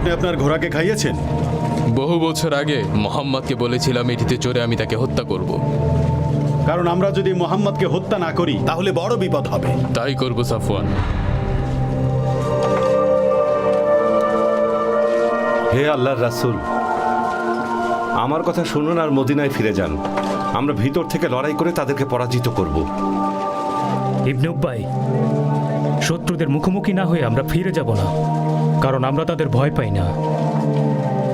আপনি আপনার ঘোড়াকে খাইয়েছেন? বহু বছর আগে মোহাম্মদকে বলেছিলাম এটিতে চড়ে আমি তাকে হত্যা করব। কারণ আমরা যদি মোহাম্মদকে হত্যা না করি তাহলে বড় বিপদ হবে। তাই করব সাফওয়ান। হে আল্লাহর রাসূল, আমার কথা শুনুন আর মদিনায় ফিরে যান। আমরা ভিতর থেকে লড়াই করে তাদেরকে পরাজিত করব। ইবনে উবাই, শত্রুদের মুখোমুখি না হয়ে আমরা ফিরে যাব না, কারণ আমরা তাদের ভয় পাই না।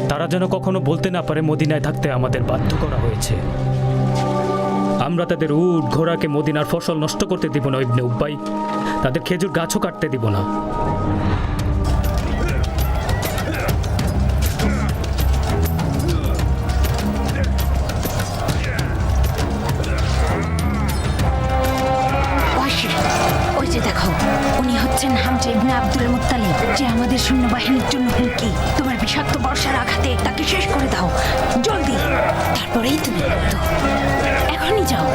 তারা যেন কখনো বলতে না পারে মদিনায় থাকতে আমাদের বাধ্য করা হয়েছে। আমরা তাদের উট ঘোড়াকে মদিনার ফসল নষ্ট করতে দিব না ইবনে উবাই, তাদের খেজুর গাছও কাটতে দিব না। ওই যে দেখো, উনি হচ্ছেন হামজা ইবনে আব্দুল মুত্তালিব, যে আমাদের সৈন্যবাহিনীর জন্য হুমকি। তোমার বিষাক্ত বর্ষার আঘাতে তাকে শেষ করে দাও জলদি, তারপরেই তুমি মুক্ত। এখনই যাও।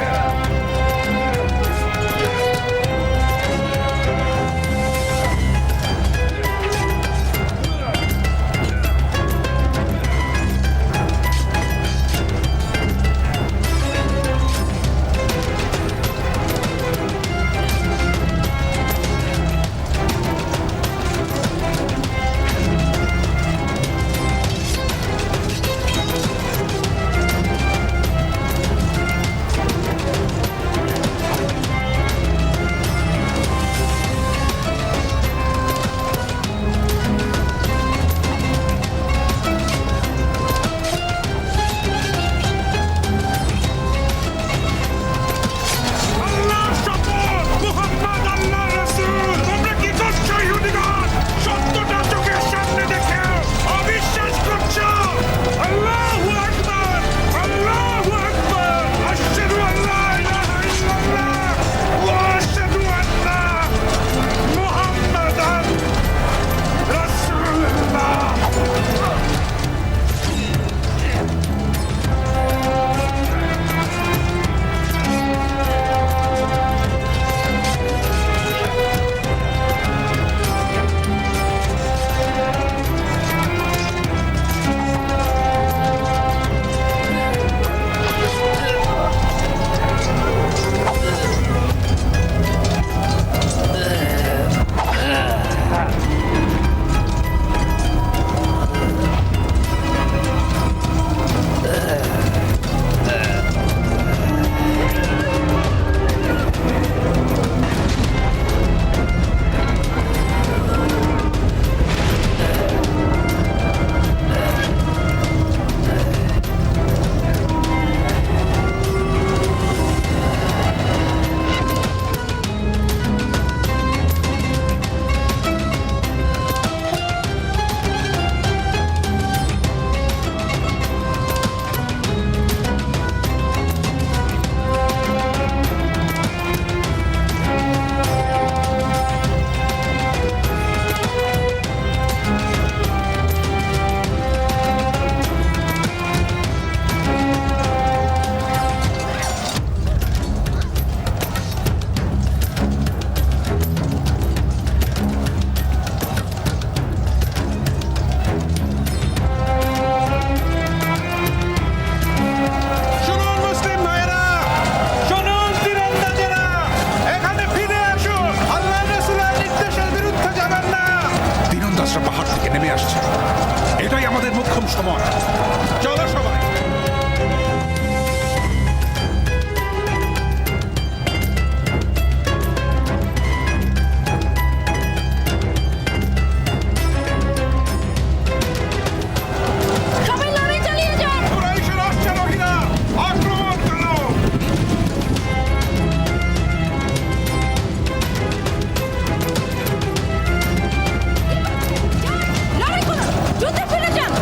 যুদ্ধে ফিরে যান।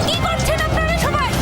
কি করছেন আপনারা সবাই?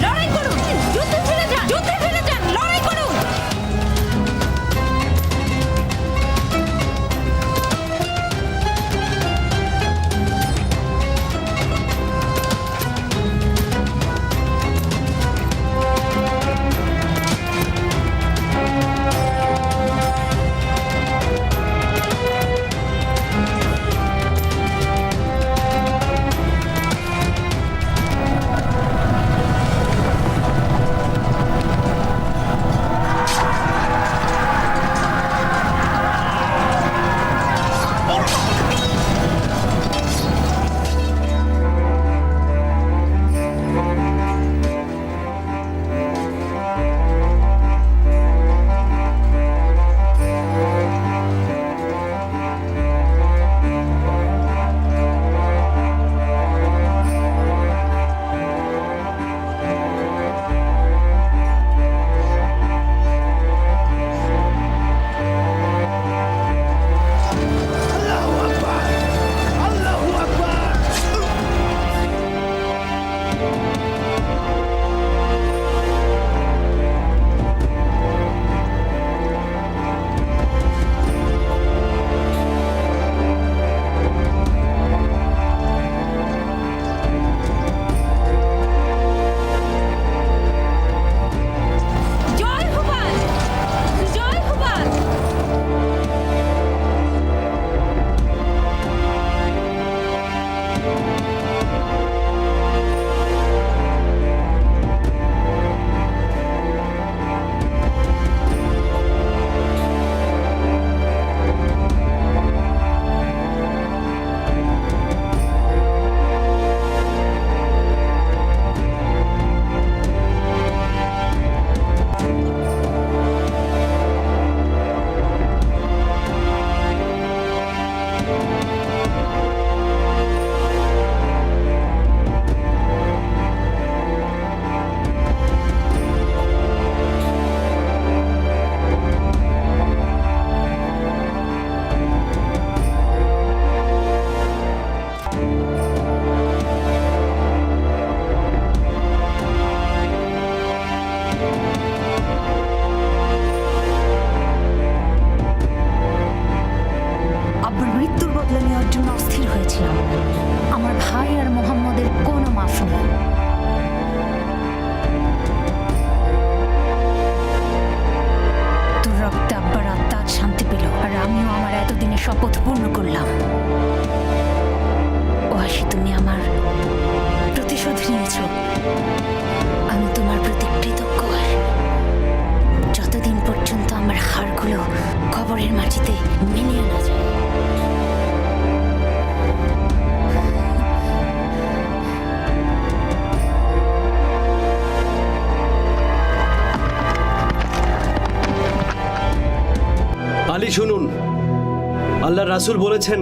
রাসূল বলেছেন,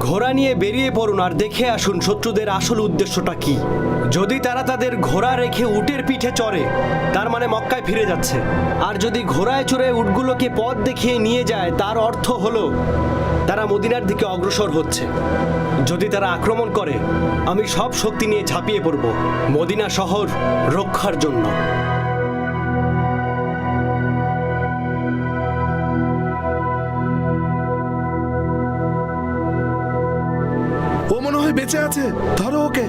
ঘোড়া নিয়ে বেরিয়ে পড়ুন আর দেখে আসুন শত্রুদের আসল উদ্দেশ্যটা কি। যদি তারা তাদের ঘোড়া রেখে উটের পিঠে চড়ে, তার মানে মক্কায় ফিরে যাচ্ছে। আর যদি ঘোড়ায় চড়ে উটগুলোকে পথ দেখিয়ে নিয়ে যায়, তার অর্থ হলো তারা মদিনার দিকে অগ্রসর হচ্ছে। যদি তারা আক্রমণ করে, আমি সব শক্তি নিয়ে ঝাঁপিয়ে পড়ব মদিনা শহর রক্ষার জন্য। ও মনে হয় বেঁচে আছে, ধরো ওকে।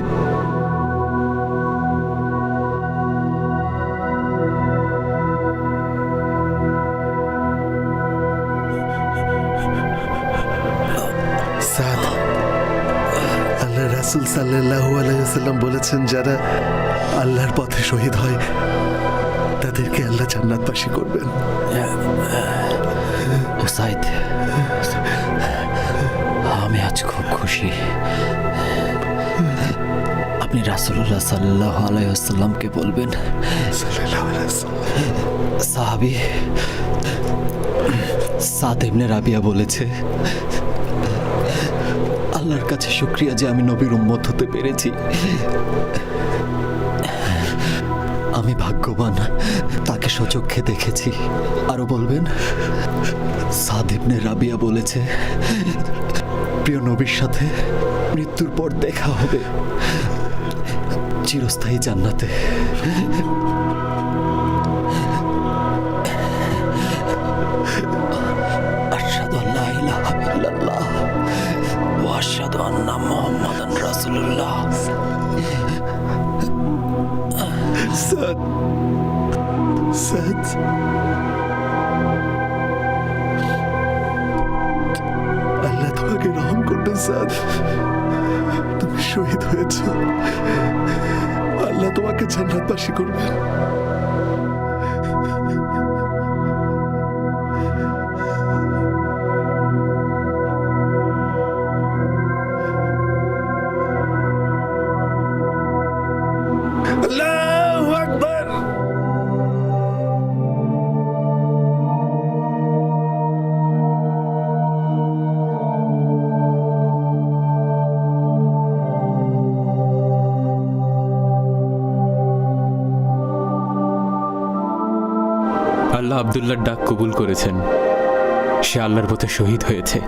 সাদ, আল্লাহ রাসূল সাল্লাল্লাহু আলাইহি ওয়াসাল্লাম বলেছেন, যারা আল্লাহর পথে শহীদ হয় তাদেরকে আল্লাহ জান্নাতবাসী করবেন। ওসাইদ, আমি আজ খুব খুশি। আপনি রাসূলুল্লাহ সাল্লাল্লাহু আলাইহি ওয়াসাল্লামকে বলবেন, সাহাবী সাদ ইবনে রাবিয়া বলেছে, আল্লাহর কাছে শুকরিয়া যে আমি নবীর উম্মত হতে পেরেছি। আমি ভাগ্যবান, তাকে সচক্ষে দেখেছি। আরো বলবেন, সাদ ইবনে রাবিয়া বলেছে, প্রিয় নবীর সাথে মৃত্যুর পর দেখা হবে চিরস্থায়ী জান্নাতে। আশহাদু আল্লা ইলাহা ইল্লাল্লাহ ওয়া আশহাদু আন্না মুহাম্মাদান রাসূলুল্লাহ। সাদ, সাদ, আল্লাহ তোমাকে রহম করবেন। সাদ, তুমি শহীদ হয়েছ, আল্লাহ তোমাকে জান্নাতবাসী করবেন। আল্লাহু আকবার। আল্লাহ আব্দুল্লাহর ডাক কবুল করেছেন, সে আল্লাহর পথে শহীদ হয়েছে।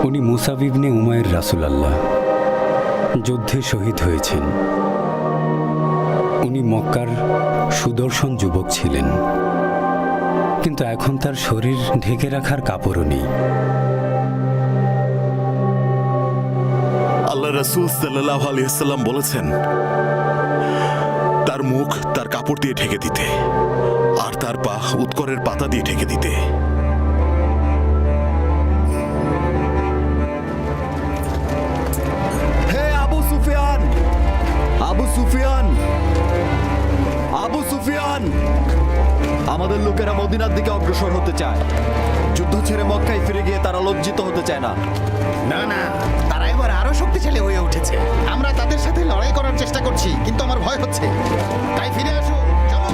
উনি মুসাব ইবনে উমায়ের রাসূলুল্লাহ, যুদ্ধে শহীদ হয়েছেন। উনি মক্কার সুদর্শন যুবক ছিলেন, কিন্তু এখন তার শরীর ঢেকে রাখার কাপড়ও নেই। আল্লাহ রাসূল সাল্লাল্লাহু আলাইহি ওয়াসাল্লাম বলেছেন, তার মুখ তার কাপড় দিয়ে ঢেকে দিতে, আর তার পা উৎকরের পাতা দিয়ে ঢেকে দিতে। হে আবু সুফিয়ান, আবু সুফিয়ান, আবু সুফিয়ান! আমাদের লোকেরা মদিনার দিকে অগ্রসর হতে চায়। যুদ্ধ ছেড়ে মক্কায় ফিরে গিয়ে তারা লজ্জিত হতে চায় না। না না, তারা এবার আরো শক্তিশালী হয়ে উঠেছে। আমরা তাদের সাথে লড়াই করার চেষ্টা করছি, কিন্তু আমার ভয় হচ্ছে। তাই ফিরে আসো, চলো।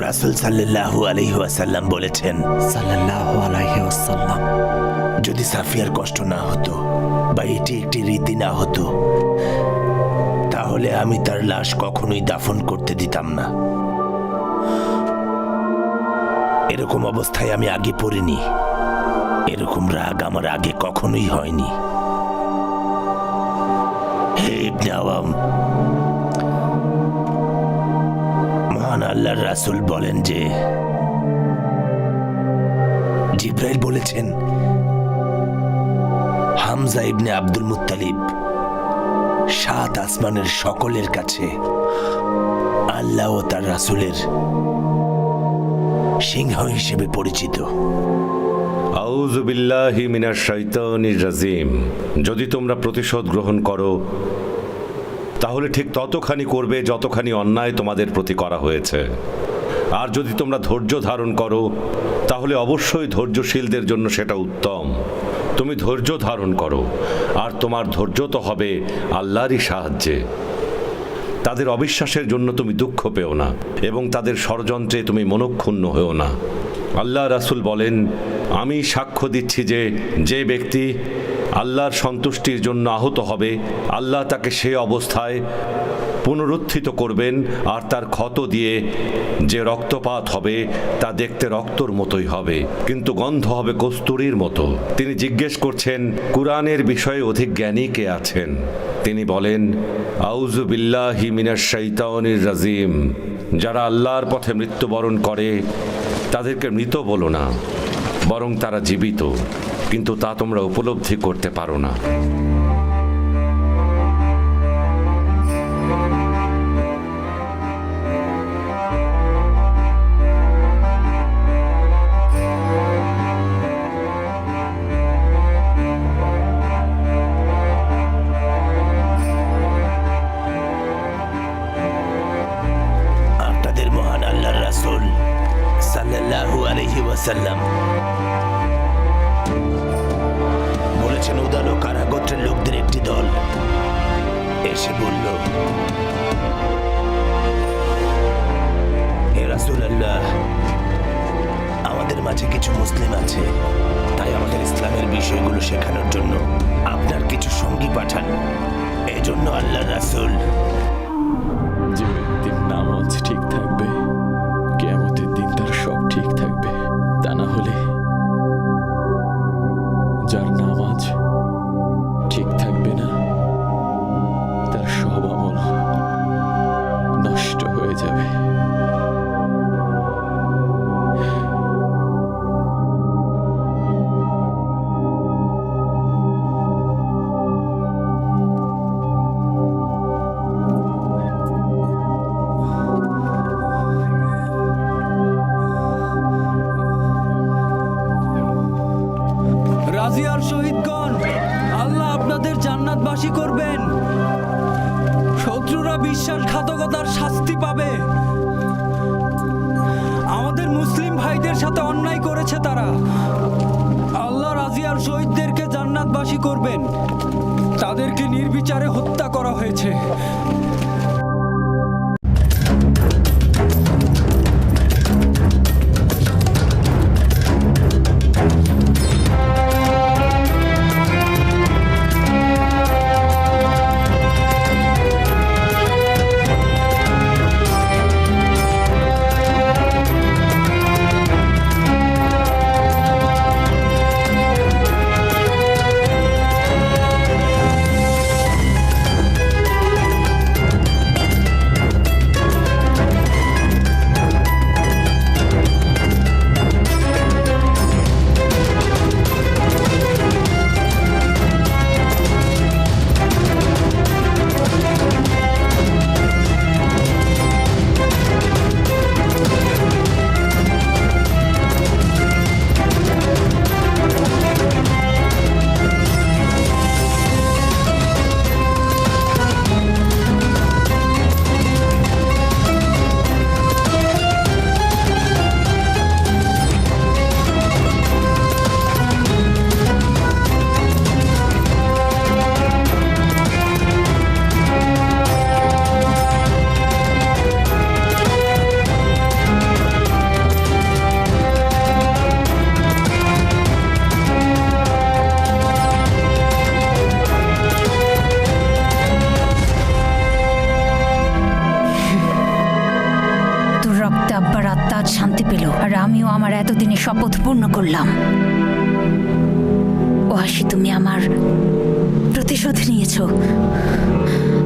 রাসূল সাল্লাল্লাহু আলাইহি ওয়াসাল্লাম বলেছেন, সাল্লাল্লাহু আলাইহি ওয়াসাল্লাম, যদি সাফিয়ার কষ্ট না হতো বা এটি একটি রীতি না হতো, তাহলে আমি তার লাশ কখনোই দাফন করতে দিতাম না। এরকম অবস্থায় আমি আগে পড়িনি, এরকম রাগ আমার আগে কখনোই হয়নি। হে ইবনে আওয়াম, মহান আল্লাহর রাসূল বলেন যে জিব্রাইল বলেছেন হামজা ইবনে আব্দুল মুত্তালিব 7 আসমানের সকলের কাছে আল্লাহ ও তার রাসূলের সিংহ হিসেবে পরিচিত। আউযু বিল্লাহি মিনাশ শাইতানির রাজিম। যদি তোমরা প্রতিশোধ গ্রহণ করো তাহলে ঠিক ততখানি করবে যতখানি অন্যায় তোমাদের প্রতি করা হয়েছে। আর যদি তোমরা ধৈর্য ধারণ করো তাহলে অবশ্যই ধৈর্যশীলদের জন্য সেটা উত্তম। তুমি ধৈর্য ধারণ করো, আর তোমার ধৈর্য তো হবে আল্লাহরই সাহায্যে। তাদের অবিশ্বাসের জন্য তুমি দুঃখ পেও না এবং তাদের ষড়যন্ত্রে তুমি মনক্ষুণ্ণ হও না। আল্লাহ রাসূল বলেন, আমি সাক্ষ্য দিচ্ছি যে যে ব্যক্তি আল্লাহর সন্তুষ্টির জন্য আহত হবে, আল্লাহ তাকে সে অবস্থায় পুনরুত্থিত করবেন, আর তার ক্ষত দিয়ে যে রক্তপাত হবে তা দেখতে রক্তর মতোই হবে, কিন্তু গন্ধ হবে কস্তুরীর মতো। তিনি জিজ্ঞেস করছেন, কুরআনের বিষয়ে অধিক জ্ঞানী কে আছেন? তিনি বলেন, আউযু বিল্লাহি মিনাশ শাইতানির রাজিম। যারা আল্লাহর পথে মৃত্যুবরণ করে তাদেরকে মৃত বলো না, বরং তারা জীবিত, কিন্তু তা তোমরা উপলব্ধি করতে পারো না। আপনাদের মহান আল্লাহর রাসূল সাল্লাল্লাহু আলাইহি ওয়াসাল্লাম বলেছেন, উদাল ও কারা গোত্রের লোকদের একটি দল এসে বলল, হে রাসূলুল্লাহ, আমাদের মাঝে কিছু মুসলিম আছে, তাই আমাদের ইসলামের বিষয়গুলো শেখানোর জন্য আপনার কিছু সঙ্গী পাঠান। এজন্য আল্লাহর রাসূল যে ব্যক্তির নামাজ ঠিক থাকবে, কিয়ামতের দিন তার সব ঠিক থাকবে। তা না হলে যার নামাজ ঠিক থাকবে না, তার সব আমল নষ্ট হয়ে যাবে। রাজিয়ার শহীদগণ, আল্লাহ আপনাদের জান্নাতবাসী করবেন। শত্রুরা বিশ্বাসঘাতকতার শাস্তি পাবে। আমাদের মুসলিম ভাইদের সাথে অন্যায় করেছে তারা। আল্লাহ রাজিয়ার শহীদদেরকে জান্নাতবাসী করবেন। তাদেরকে নির্বিচারে হত্যা করা হয়েছে। আজ শান্তি পেল, আর আমিও আমার এতদিনের শপথ পূর্ণ করলাম। ওয়াসি, তুমি আমার প্রতিশোধ নিয়েছ।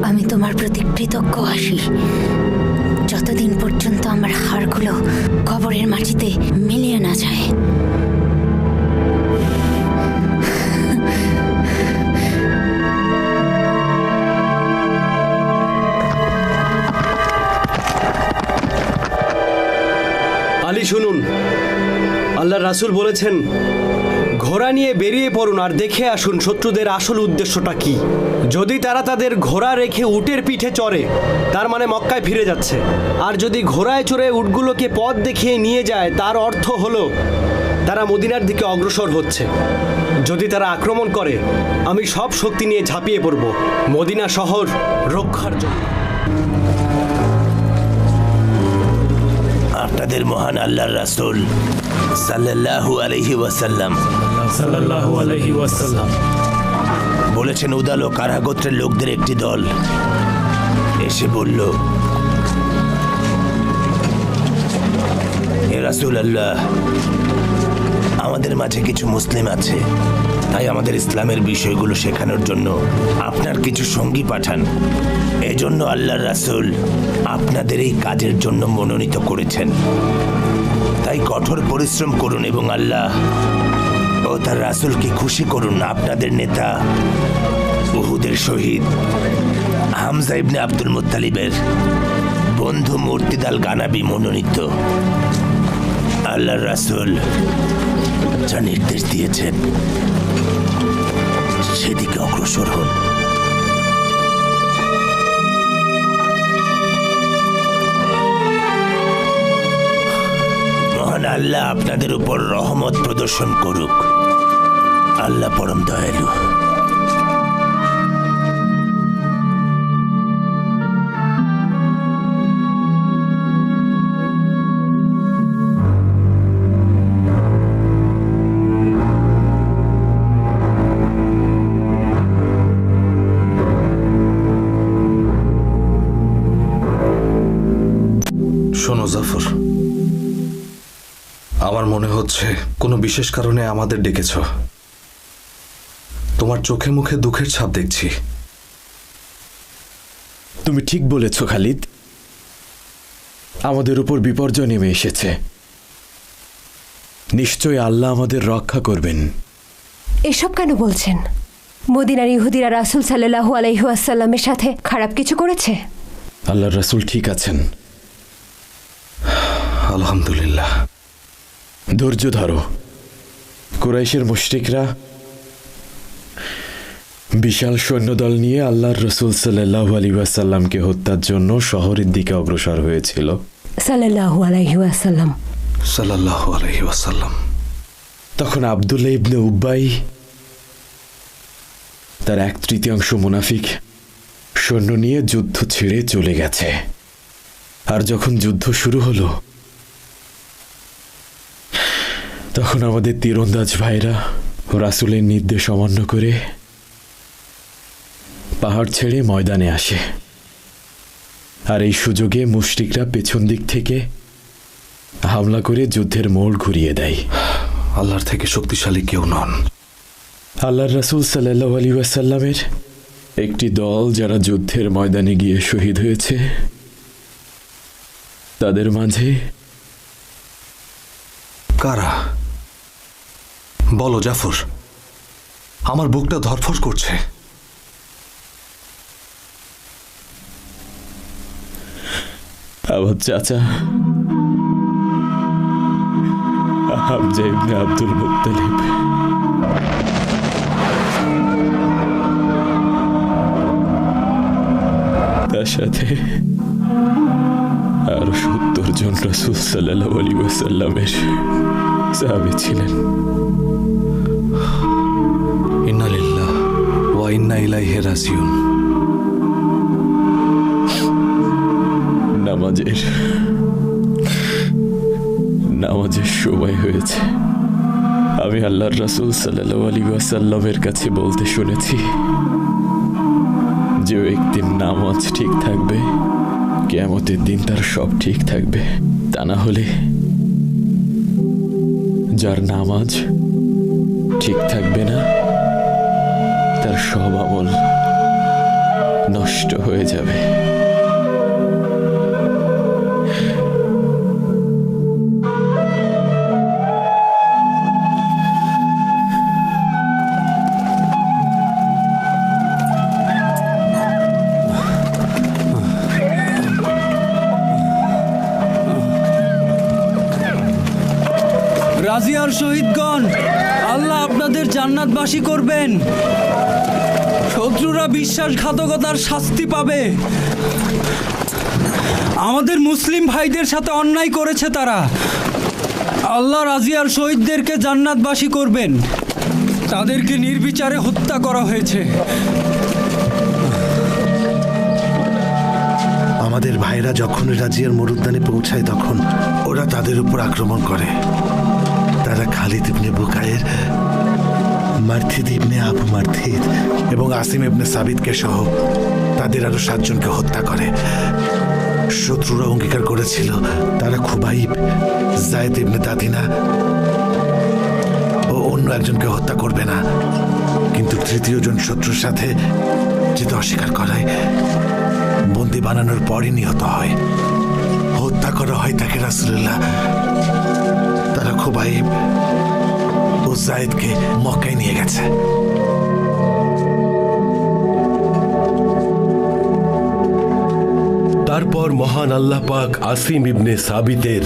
আমি তোমার প্রতি কৃতজ্ঞ ওয়াসি। যতদিন পর্যন্ত আমার হাড়গুলো কবরের মাটিতে মিলিয়ে না যায়। আলী শুনুন, আল্লাহর রাসূল বলেছেন, ঘোড়া নিয়ে বেরিয়ে পড়ুন আর দেখে আসুন শত্রুদের আসল উদ্দেশ্যটা কি। যদি তারা তাদের ঘোড়া রেখে উটের পিঠে চড়ে, তার মানে মক্কায় ফিরে যাচ্ছে। আর যদি ঘোড়ায় চড়ে উটগুলোকে পথ দেখিয়ে নিয়ে যায়, তার অর্থ হলো তারা মদিনার দিকে অগ্রসর হচ্ছে। যদি তারা আক্রমণ করে, আমি সব শক্তি নিয়ে ঝাঁপিয়ে পড়ব মদিনা শহর রক্ষার জন্য। আপনাদের মহান আল্লাহর রাসূল সাল্লাল্লাহু আলাইহি ওয়াসাল্লাম সাল্লাল্লাহু আলাইহি ওয়াসাল্লাম বলেছেন, উদাল ও কারা গোত্রের লোকদের একটি দল এসে বলল, হে রাসূলুল্লাহ, আমাদের মাঝে কিছু মুসলিম আছে, তাই আমাদের ইসলামের বিষয়গুলো শেখানোর জন্য আপনার কিছু সঙ্গী পাঠান। এজন্য আল্লাহর রাসূল আপনাদের এই কাজের জন্য মনোনীত করেছেন। তাই কঠোর পরিশ্রম করুন এবং আল্লাহ ও তার রাসূলকে খুশি করুন। আপনাদের নেতা উহুদের শহীদ হামজা ইবনে আব্দুল মুত্তালিবের বন্ধু মুর্তিদ আল গানাবী মনোনীত। আল্লাহর রাসূল যা নির্দেশ দিয়েছেন সেদিকে অগ্রসর হন। মহান আল্লাহ আপনাদের উপর রহমত প্রদর্শন করুক। আল্লাহ পরম দয়ালু। শোনো জাফর, আমার মনে হচ্ছে কোনো বিশেষ কারণে আমাদের ডেকেছ। তোমার চোখে মুখে দুঃখের ছাপ দেখছি। তুমি ঠিক বলেছ খালিদ, আমাদের উপর বিপর্যয় নেমে এসেছে। নিশ্চয় আল্লাহ আমাদের রক্ষা করবেন। এসব কেন বলছেন? মদিনার ইহুদিরা রাসূল সাল্লাল্লাহু আলাইহি ওয়াসাল্লামের সাথে খারাপ কিছু করেছে? আল্লাহর রাসূল ঠিক আছেন। আলহামদুলিল্লাহ। ধৈর্য ধরো। কুরাইশের মুশরিকরা বিশাল সৈন্যদল নিয়ে আল্লাহর রাসূল সাল্লাল্লাহু আলাইহি ওয়াসাল্লামকে হত্যার জন্য শহরের দিকে অগ্রসর হয়েছিল। সাল্লাল্লাহু আলাইহি ওয়াসাল্লাম। সাল্লাল্লাহু আলাইহি ওয়াসাল্লাম। তখন আব্দুল্লাহ ইবনে উবাই তার 1/3 মুনাফিক সৈন্য নিয়ে যুদ্ধ ছেড়ে চলে গেছে। আর যখন যুদ্ধ শুরু হলো, তখন আমাদের তীরন্দাজ ভাইরা রাসূলের নির্দেশ অমান্য করে পাহাড় ছেড়ে ময়দানে আসে। আর এই সুযোগে মুশরিকরা পেছন দিক থেকে হামলা করে যুদ্ধের মোড় ঘুরিয়ে দেয়। আল্লাহর থেকে শক্তিশালী কেউ নন। আল্লাহর রাসূল সাল্লাল্লাহু আলাইহি ওয়াসাল্লামের একটি দল যারা যুদ্ধের ময়দানে গিয়ে শহীদ হয়েছে, তাদের মাঝে কারা? বলো জাফর, আমার বুকটা ধরফর করছে। আমার চাচা হামজা ইবনে আব্দুল মুত্তালিব। তার সাথে আরো 70 জন রাসূল সাল্লাল্লাহু আলাইহি ওয়াসাল্লামের সাহাবী ছিলেন। ইন্না লিল্লাহ ওয়া ইন্না ইলাইহি রাজিউন। নামাজের সময় হয়েছে। আমি আল্লাহর রাসূল সাল্লাল্লাহু আলাইহি ওয়াসাল্লামের কাছে বলতে শুনেছি, যে ব্যক্তির নামাজ ঠিক থাকবে, কিয়ামতের দিন তার সব ঠিক থাকবে। তা না হলে যার নামাজ ঠিক থাকবে না, তার সব আমল নষ্ট হয়ে যাবে। রাজিয়ার শহীদগণ, আল্লাহ আপনাদের জান্নাতবাসী করবেন। শত্রুরা বিশ্বাসঘাতকতার শাস্তি পাবে। আমাদের মুসলিম ভাইদের সাথে অন্যায় করেছে তারা। আল্লাহ রাজিয়ার শহীদদেরকে জান্নাতবাসী করবেন। তাদেরকে নির্বিচারে হত্যা করা হয়েছে। আমাদের ভাইরা যখন রাজিয়ার মরুদ্যানে পৌঁছায় তখন ওরা তাদের উপর আক্রমণ করে। তারা খালিদ ইবনে বুকায়ের, মারথিদ ইবনে আবু মারথিদ এবং আসিম ইবনে সাবিতকে সহ তাদের আরো 7 জনকে হত্যা করে। শত্রুরা অঙ্গীকার করেছিল তারা খুবাইব, জায়েদ ইবনে দাদিনা ও অন্য একজনকে হত্যা করবে না, কিন্তু তৃতীয় জন শত্রুর সাথে যেতে অস্বীকার করায় বন্দি বানানোর পরই নিহত হয়। হত্যা করা হয় তাকে রাসূলুল্লাহ। তারা খুবাইব ও জায়েদকে মক্কায় নিয়ে গেছে। তারপর মহান আল্লাহ পাক আসিম ইবনে সাবিতের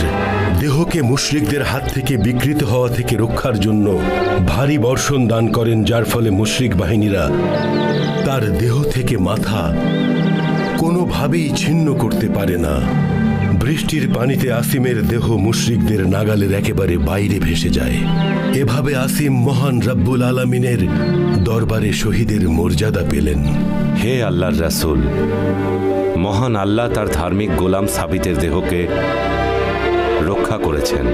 দেহকে মুশরিকদের হাত থেকে বিকৃত হওয়া থেকে রক্ষার জন্য ভারী বর্ষণ দান করেন, যার ফলে মুশরিক বাহিনীরা তার দেহ থেকে মাথা কোনোভাবেই ছিন্ন করতে পারে না। বৃষ্টির পানিতে আসিমের দেহ মুশরিকদের নাগালের একেবারে বাইরে ভেসে যায়। এভাবে আসিম মহান রব্বুল আলামিনের দরবারে শহীদের মর্যাদা পেলেন। হে আল্লাহর রাসূল, মহান আল্লাহ তার ধার্মিক গোলাম সাবিতের দেহকে রক্ষা করেছেন,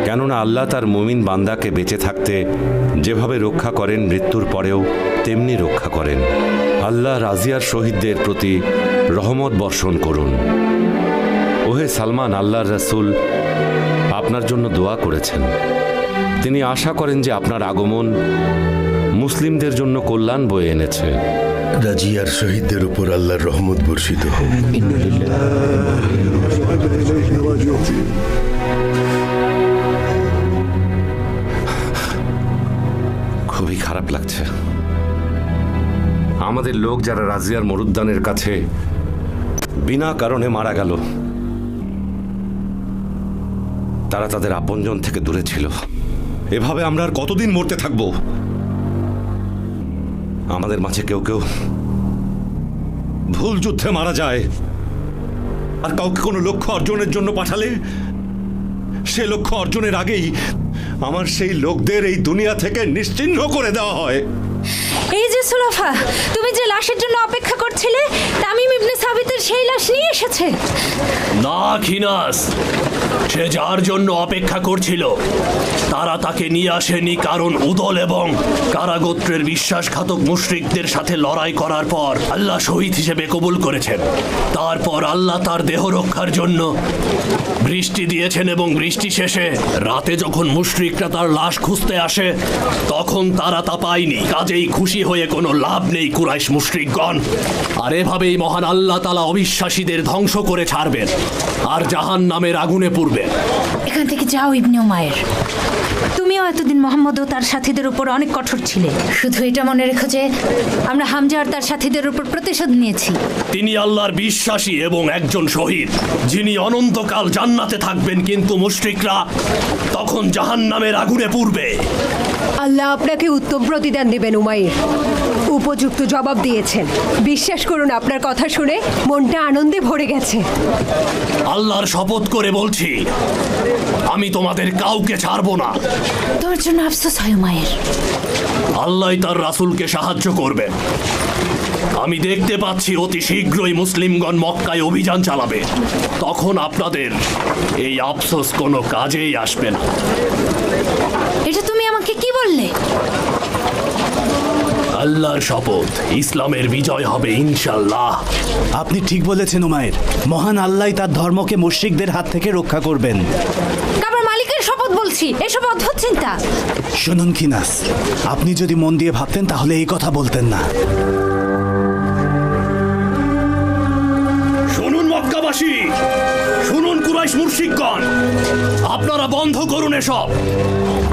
কেননা আল্লাহ তার মুমিন বান্দাকে বেঁচে থাকতে যেভাবে রক্ষা করেন মৃত্যুর পরেও তেমনি রক্ষা করেন। আল্লাহ রাজিয়ার শহীদদের প্রতি রহমত বর্ষণ করুন। ওহে সালমান, আল্লাহর রাসূল আপনার জন্য দোয়া করেছেন। তিনি আশা করেন যে আপনার আগমন মুসলিমদের জন্য কল্যাণ বয়ে এনেছে। রাজিয়ার শহীদদের উপর আল্লাহর রহমত বর্ষিত হোক। খুবই খারাপ লাগছে। আমাদের লোক যারা রাজিয়ার মরুদ্যানের কাছে বিনা কারণে মারা গেল, তারা তাদের আপনজন থেকে দূরে ছিল। এভাবে আমরা আর কতদিন মরতে থাকব? আমাদের মাঝে কেউ কেউ ভুল যুদ্ধে মারা যায়, আর কাউকে কোনো লক্ষ্য অর্জনের জন্য পাঠালে সে লক্ষ্য অর্জনের আগেই আমার সেই লোকদের এই দুনিয়া থেকে নিশ্চিহ্ন করে দেওয়া হয়। এই যে সুলাফা, তুমি যে লাশের জন্য অপেক্ষা করছিলে, তামিম ইবনে সাবিতের সেই লাশ নিয়ে এসেছে। না খিনাস, সে যার জন্য অপেক্ষা করছিল তারা তাকে নিয়ে আসেনি, কারণ উদল এবং কারাগোত্রের বিশ্বাসঘাতক মুশরিকদের সাথে লড়াই করার পর আল্লাহ শহীদ হিসেবে কবুল করেছেন। তারপর আল্লাহ তার দেহ রক্ষার জন্য বৃষ্টি দিয়েছেন এবং বৃষ্টি শেষে রাতে যখন মুশরিকরা তার লাশ খুঁজতে আসে তখন তারা তা পায়নি। কাজেই খুশি হয়ে কোনো লাভ নেই কুরাইশ মুশরিকগণ। আর এভাবেই মহান আল্লাহ তাআলা অবিশ্বাসীদের ধ্বংস করে ছাড়বেন আর জাহান্নামের আগুনে পুড়বেন। এখান থেকে যাও ইবনে উমায়ের। তুমিও এতদিন মোহাম্মদ ও তার সাথীদের উপর অনেক কঠোর ছিলে। শুধু এটা মনে রেখো যে আমরা হামজা আর তার সাথীদের উপর প্রতিশোধ নিয়েছি। তিনি আল্লাহর বিশ্বাসী এবং একজন শহীদ, যিনি অনন্তকাল জান্নাতে থাকবেন, কিন্তু মুশরিকরা তখন জাহান্নামের আগুনে পুড়বে। আল্লাহ আপনাকে উত্তম প্রতিদান দিবেন উমাইর। উপযুক্ত জবাব দিয়েছেন। বিশ্বাস করুন, আপনার কথা শুনে মনটা আনন্দে ভরে গেছে। আল্লাহর শপথ করে বলছি, আমি তোমাদের কাউকে ছাড়বো না। তোর জন্য আফসোস হয় উমাইর। আল্লাহ তার রাসূলকে সাহায্য করবেন। আমি দেখতে পাচ্ছি অতি শীঘ্রই মুসলিমগণ মক্কায় অভিযান চালাবে। তখন আপনাদের এই আফসোস কোনো কাজেই আসবে না। এটা তুমি আমাকে কি বললে? আল্লাহর শপথ, ইসলামের বিজয় হবে ইনশাআল্লাহ। আপনি ঠিক বলেছেন উমাইর। মহান আল্লাহ তার ধর্মকে মুশরিকদের হাত থেকে রক্ষা করবেন। কাবার মালিকের শপথ বলছি, এসব অদ্ভুত চিন্তা। শুনুন খিনাস, আপনি যদি মন দিয়ে ভাবতেন তাহলে এই কথা বলতেন না। শুনুন মক্কাবাসী, শুনুন কুরাইশ মুশরিকগণ, আপনারা বন্ধ করুন এসব।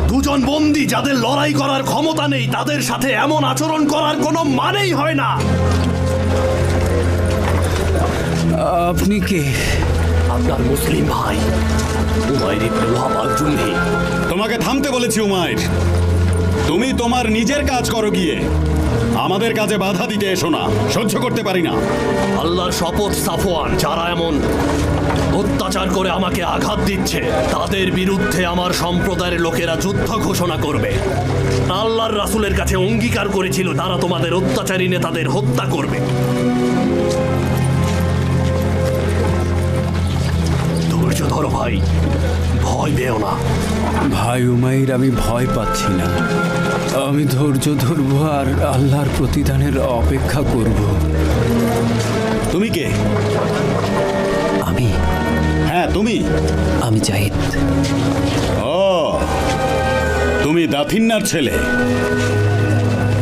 দুজন বন্দী যাদের লড়াই করার ক্ষমতা নেই তাদের সাথে এমন আচরণ করার কোনো মানেই হয় না। আপনি কে? আপনার মুসলিম ভাই উমাইর ইবনে ওয়াহাব আল-জুমহি। তোমাকে থামতে বলেছি উমাইর। তুমি তোমার নিজের কাজ করো গিয়ে, আমাদের কাজে বাধা দিতে এসো না, সহ্য করতে পারি না। আল্লাহর শপথ সাফওয়ান, যারা এমন অত্যাচার করে আমাকে আঘাত দিচ্ছে তাদের বিরুদ্ধে আমার সম্প্রদায়ের লোকেরা যুদ্ধ ঘোষণা করবে। আল্লাহর রাসূলের কাছে অঙ্গীকার করেছিল তারা তোমাদের অত্যাচারী নেতাদের হত্যা করবে। ধৈর্য ধরো ভাই, ভয় পেও না। ভাই উমাইর, আমি ভয় পাচ্ছি না। আমি ধৈর্য ধরবো আর আল্লাহর প্রতিদানের অপেক্ষা করব। তুমি কে? আমি হ্যাঁ তুমি। আমি জাহিদ। ও, তুমি দাথিন্নার ছেলে।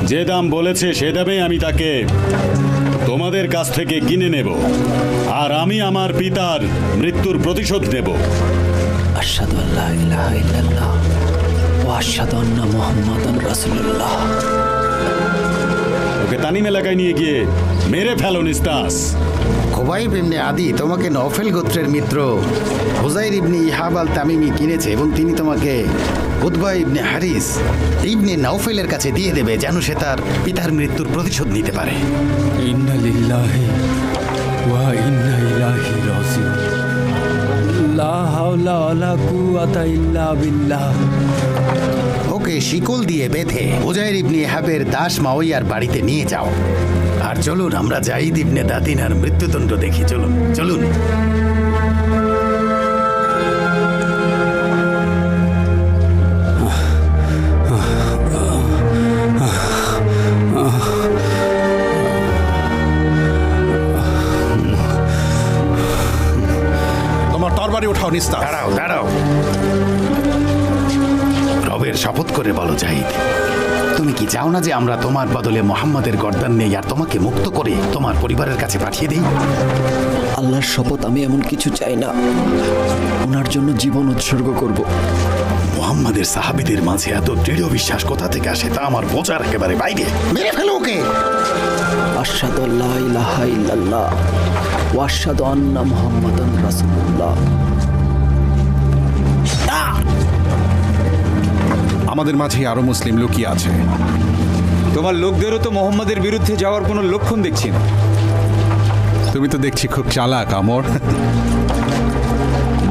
যে দাম বলেছে সে দামে আমি তাকে তোমাদের কাছ থেকে কিনে নেব, আর আমি আমার পিতার মৃত্যুর প্রতিশোধ নেব। আশহাদু আল্লা ইলাহা ইল্লাল্লাহ ওয়া আশহাদু আন্না মুহাম্মাদান রাসূলুল্লাহ। ওকে তানিম এলাকায় নিয়ে গিয়ে মেরে ফেলো নিস্তাস। খুবাইব ইবনে আদি তোমাকে নওফেল গোত্রের মিত্র হুজাইর ইবনে ইহাব আল তামিমি কিনেছে এবং তিনি তোমাকে উতবা ইবনে হারিস ইবনে নওফেলের কাছে দিয়ে দেবে যেন সে তার পিতার মৃত্যুর প্রতিশোধ নিতে পারে। ইন্না লিল্লাহি ওয়া ইন্না ইলাইহি রাজিউন। লা হাওলা ওয়ালা কুওয়াতা ইল্লা বিল্লাহ। ওকে শিকল দিয়ে বেঁধে হুজাইর ইবনে ইহাবের দাস মাওয়াইয়ার বাড়িতে নিয়ে যাও। আর চলুন আমরা জাহিদ ইবনে দাতিনার মৃত্যুদণ্ড দেখি। চলুন চলুন। তোমার তরবারি ওঠাও নিস্তাস। দাঁড়াও দাঁড়াও, রবের শপথ করে বলো জাহিদ, তুমি কি চাও না যে আমরা তোমার বদলে মোহাম্মদের গর্দান নেই আর তোমাকে মুক্ত করে তোমার পরিবারের কাছে পাঠিয়ে দিই? আল্লাহর শপথ, আমি এমন কিছু চাই না। ওনার জন্য জীবন উৎসর্গ করব। মোহাম্মদের সাহাবীদের মাঝে এত দৃঢ় বিশ্বাস কোথা থেকে আসে তা আমার বোঝার একেবারে বাইরে। মেরে ফেলো ওকে। আশহাদু আল্লা ইলাহা ইল্লাল্লাহ ওয়া আশহাদু আন্না মুহাম্মাদান রাসূলুল্লাহ। আমাদের মাঝে আরো মুসলিম লুকিয়ে আছে। তোমার লোকদেরও তো মোহাম্মদের বিরুদ্ধে যাওয়ার কোনো লক্ষণ দেখছি না। তুমি তো দেখছি খুব চালাক আমর।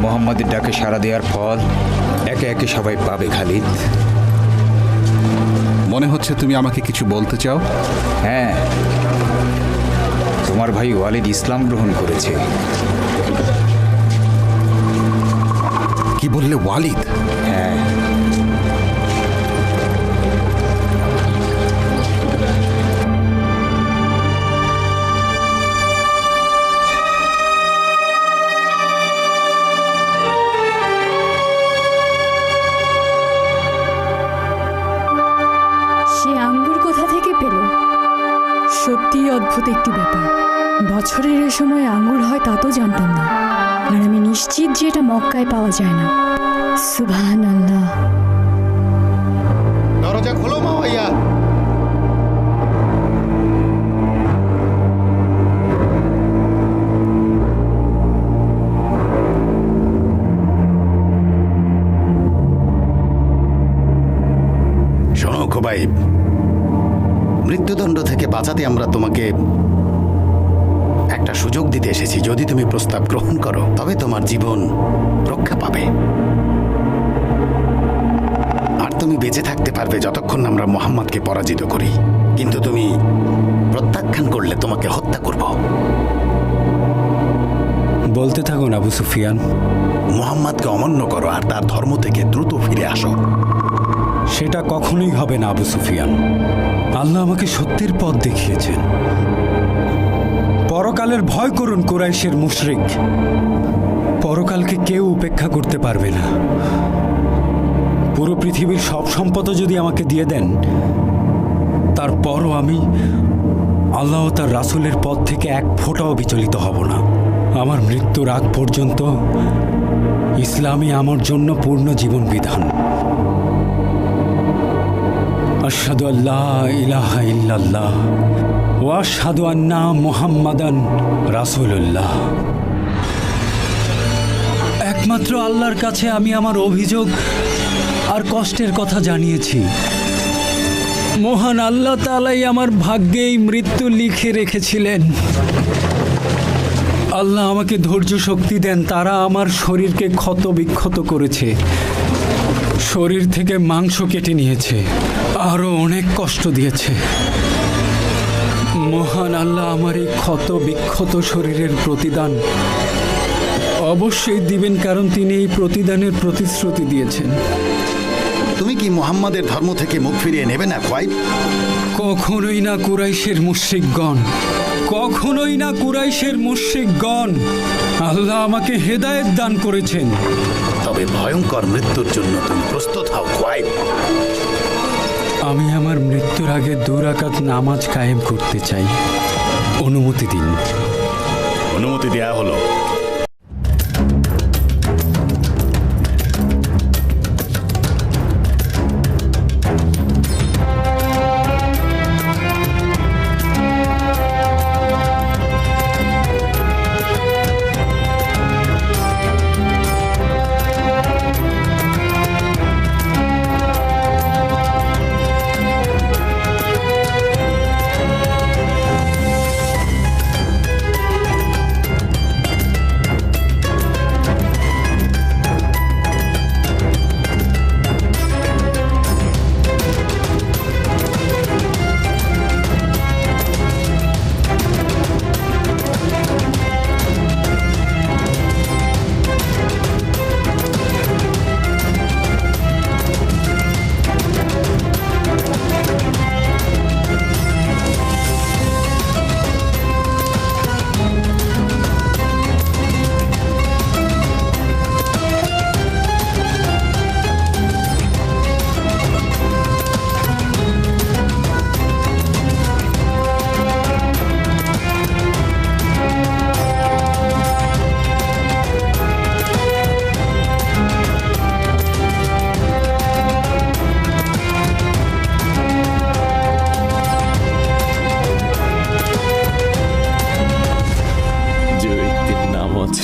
মোহাম্মদের ডাকে সাড়া দেওয়ার ফল একে একে সবাই পাবে খালিদ। মনে হচ্ছে তুমি আমাকে কিছু বলতে চাও। হ্যাঁ, তোমার ভাই ওয়ালিদ ইসলাম গ্রহণ করেছে। কি বললে? ওয়ালিদ? হ্যাঁ, সে আঙ্গুর কোথা থেকে পেল? সত্যি অদ্ভুত একটি ব্যাপার। বছরের এ সময় আঙ্গুর হয় তা তো জানতাম না, আর আমি নিশ্চিত যে এটা মক্কায় পাওয়া যায় না। সুবহানাল্লাহ। দরজা খোলো মাওয়াইয়া। শোনো খুবাইব, মৃত্যুদণ্ড থেকে বাঁচাতে আমরা তোমাকে একটা সুযোগ দিতে এসেছি। যদি তুমি প্রস্তাব গ্রহণ করো তবে তোমার জীবন রক্ষা পাবে, আর তুমি বেঁচে থাকতে পারবে যতক্ষণ আমরা মোহাম্মদকে পরাজিত করি। কিন্তু তুমি প্রত্যাখ্যান করলে তোমাকে হত্যা করব। বলতে থাকুন আবু সুফিয়ান। মোহাম্মদকে অমান্য করো আর তার ধর্ম থেকে দ্রুত ফিরে আসো। সেটা কখনোই হবে না আবু সুফিয়ান। আল্লাহ আমাকে সত্যের পথ দেখিয়েছেন। পরকালের ভয় করুন কুরাইশের মুশরিক। পরকালকে কেউ উপেক্ষা করতে পারবে না। পুরো পৃথিবীর সব সম্পদও যদি আমাকে দিয়ে দেন, তারপরও আমি আল্লাহ ও তার রাসূলের পথ থেকে এক ফোঁটাও বিচলিত হব না। আমার মৃত্যুর আগ পর্যন্ত ইসলামই আমার জন্য পূর্ণ জীবন বিধান। আশহাদু আল্লা ইলাহা ইল্লাল্লাহ ওয়া আশহাদু আন্না মুহাম্মাদান রাসূলুল্লাহ। একমাত্র আল্লাহর কাছে আমি আমার অভিযোগ আর কষ্টের কথা জানিয়েছি। মহান আল্লাহ তাআলাই আমার ভাগ্যেই মৃত্যু লিখে রেখেছিলেন। আল্লাহ আমাকে ধৈর্য শক্তি দেন। তারা আমার শরীরকে ক্ষত বিক্ষত করেছে, শরীর থেকে মাংস কেটে নিয়েছে, আরো অনেক কষ্ট দিয়েছে। মহান আল্লাহ আমার এই ক্ষত বিক্ষত শরীরের প্রতিদান অবশ্যই দিবেন, কারণ তিনি এই প্রতিদানের প্রতিশ্রুতি দিয়েছেন। তুমি কি মুহাম্মাদের ধর্ম থেকে মুখ ফিরিয়ে নেবে না খুয়াইব? কখনোই না কুরাইশের মুশরিকগণ, কখনোই না কুরাইশের মুশরিকগণ। আল্লাহ আমাকে হেদায়েত দান করেছেন। তবে ভয়ঙ্কর মৃত্যুর জন্য তুমি প্রস্তুত হও খুয়াইব। আমি আমার মৃত্যুর আগে 2 রাকাত নামাজ কায়েম করতে চাই, অনুমতি দিন। অনুমতি দেয়া হলো।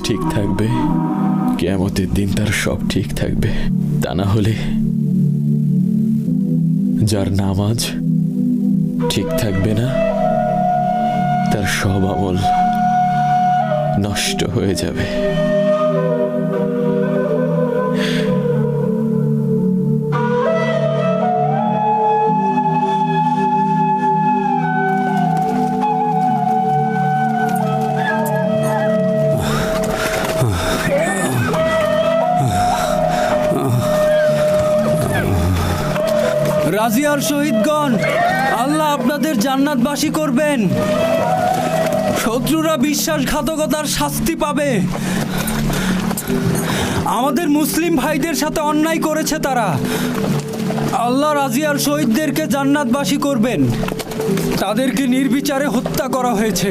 ঠিক থাকবে, কিয়ামতের দিন তার সব ঠিক থাকবে। তা না হলে যার নামাজ ঠিক থাকবে না, তার সব আমল নষ্ট হয়ে যাবে। রাজিয়ার শহীদগণ, আল্লাহ আপনাদের জান্নাতবাসী করবেন। শত্রুরা বিশ্বাসঘাতকতার শাস্তি পাবে। আমাদের মুসলিম ভাইদের সাথে অন্যায় করেছে তারা। আল্লাহ রাজিয়ার শহীদদেরকে জান্নাতবাসী করবেন। তাদেরকে নির্বিচারে হত্যা করা হয়েছে।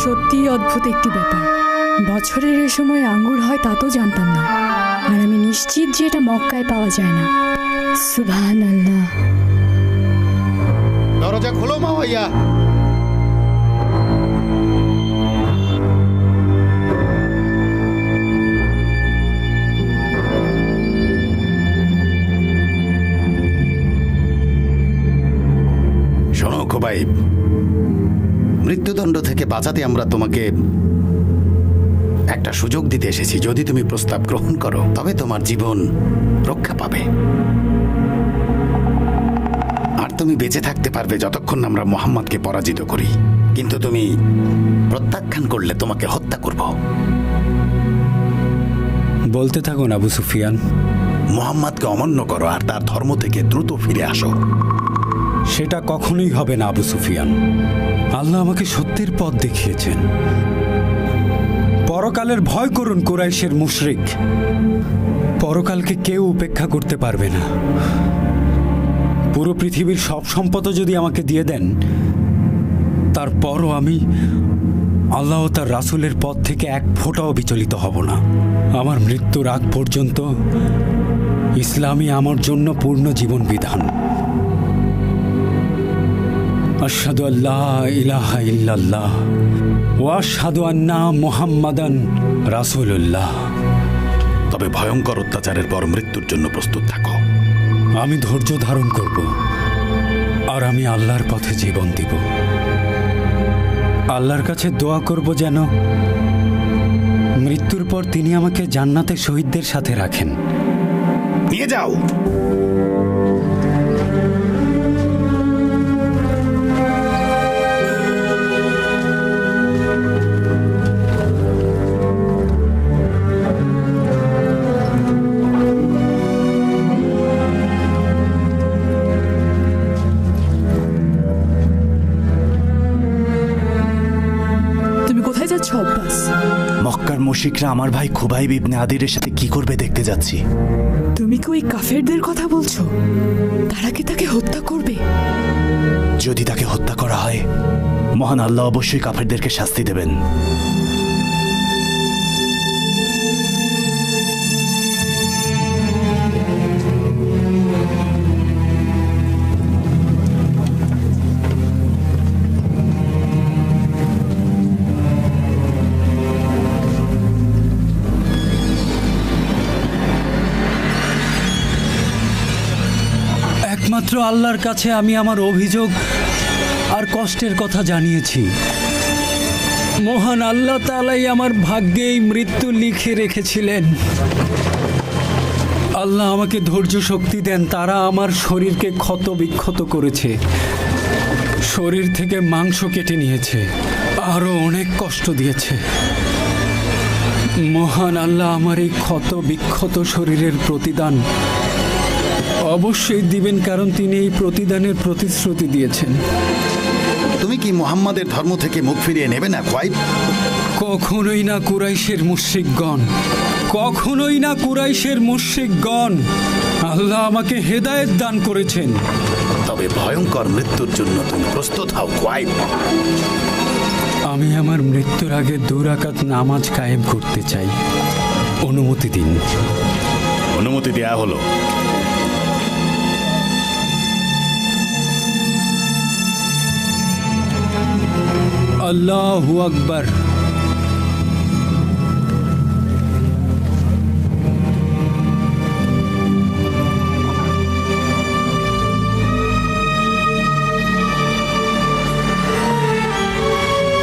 সত্যি অদ্ভুত একটি ব্যাপার। বছরের এ সময় আঙ্গুর হয় তা তো জানতাম না, আর আমি নিশ্চিত যে এটা মক্কায় পাওয়া যায় না। সুবহানাল্লাহ। দরজা খোলো মাওয়াইয়া। শোনো খুবাইব, মৃত্যুদণ্ড থেকে বাঁচাতে আমরা তোমাকে একটা সুযোগ দিতে এসেছি। যদি তুমি প্রস্তাব গ্রহণ করো তবে তোমার জীবন রক্ষা পাবে, আর তুমি বেঁচে থাকতে পারবে যতক্ষণ আমরা মুহাম্মদকে পরাজিত করি। কিন্তু তুমি প্রত্যাখ্যান করলে তোমাকে হত্যা করব। বলতে থাকুন আবু সুফিয়ান। মুহাম্মদকে অমান্য করো আর তার ধর্ম থেকে দ্রুত ফিরে আসো। সেটা কখনোই হবে না আবু সুফিয়ান। আল্লাহ আমাকে সত্যের পথ দেখিয়েছেন। পরকালের ভয় করুন কুরাইশের মুশরিক। পরকালকে কেউ উপেক্ষা করতে পারবে না। পুরো পৃথিবীর সব সম্পদও যদি আমাকে দিয়ে দেন, তারপরও আমি আল্লাহ ও তার রাসূলের পথ থেকে এক ফোঁটাও বিচলিত হব না। আমার মৃত্যুর আগ পর্যন্ত ইসলামই আমার জন্য পূর্ণ জীবন বিধান। আশহাদু আল্লা ইলাহা ইল্লাল্লাহ ওয়া আশহাদু আন্না মুহাম্মাদান রাসূলুল্লাহ। তবে ভয়ঙ্কর অত্যাচারের পর মৃত্যুর জন্য প্রস্তুত থাকো। আমি ধৈর্য ধারণ করব, আর আমি আল্লাহর পথে জীবন দিব। আল্লাহর কাছে দোয়া করব যেন মৃত্যুর পর তিনি আমাকে জান্নাতে শহীদদের সাথে রাখেন। নিয়ে যাও। মক্কার মুশরিকরা আমার ভাই খুবাইব ইবনে আদিরের সাথে কি করবে দেখতে যাচ্ছি। তুমি কি ওই কাফেরদের কথা বলছো? তারা কি তাকে হত্যা করবে? যদি তাকে হত্যা করা হয়, মহান আল্লাহ অবশ্যই কাফেরদেরকে শাস্তি দেবেন। একমাত্র আল্লাহর কাছে আমি আমার অভিযোগ আর কষ্টের কথা জানিয়েছি। মহান আল্লাহ তাআলাই আমার ভাগ্যেই মৃত্যু লিখে রেখেছিলেন। আল্লাহ আমাকে ধৈর্য শক্তি দেন। তারা আমার শরীরকে ক্ষত বিক্ষত করেছে, শরীর থেকে মাংস কেটে নিয়েছে, আরও অনেক কষ্ট দিয়েছে। মহান আল্লাহ আমার এই ক্ষত বিক্ষত শরীরের প্রতিদান অবশ্যই দিবেন, কারণ তিনি এই প্রতিদানের প্রতিশ্রুতি দিয়েছেন। তুমি কি মুহাম্মাদের ধর্ম থেকে মুখ ফিরিয়ে নেবে না খুবাইব? কখনোই না কুরাইশের মুশরিকগণ, কখনোই না কুরাইশের মুশরিকগণ। আল্লাহ আমাকে হেদায়েত দান করেছেন। তবে ভয়ঙ্কর মৃত্যুর জন্য তুমি প্রস্তুত হও খুবাইব। আমি আমার মৃত্যুর আগে 2 রাকাত নামাজ কায়েম করতে চাই। অনুমতি দিন। অনুমতি দেয়া হলো। আল্লাহু আকবার।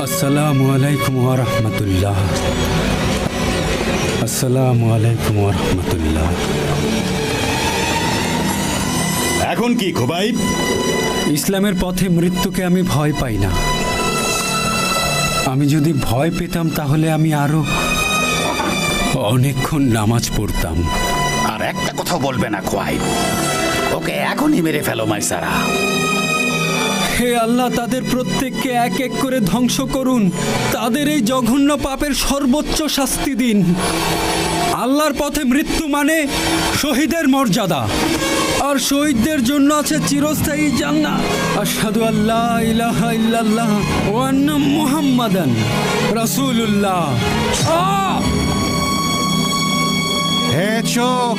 আসসালামু আলাইকুম ওয়া রাহমাতুল্লাহ। আসসালামু আলাইকুম ওয়া রাহমাতুল্লাহ। এখন কি খুবাইব? ইসলামের পথে মৃত্যুকে আমি ভয় পাই না। আমি যদি ভয় পেতাম তাহলে আমি আরো অনেকক্ষণ নামাজ পড়তাম। আর একটা কথা বলবে না খুবাইব। ওকে এখনই মেরে ফেলো মাইসারা। হে আল্লাহ, তাদের প্রত্যেককে এক এক করে ধ্বংস করুন। তাদের এই জঘন্য পাপের সর্বোচ্চ শাস্তি দিন। আল্লাহর পথে মৃত্যু মানে শহীদের মর্যাদা, আর শহীদদের জন্য আছে চিরস্থায়ী জান্নাত। আশহাদু আল্লা ইলাহা ইল্লাল্লাহ ওয়া আন্না মুহাম্মাদান রাসূলুল্লাহ। হে চোখ,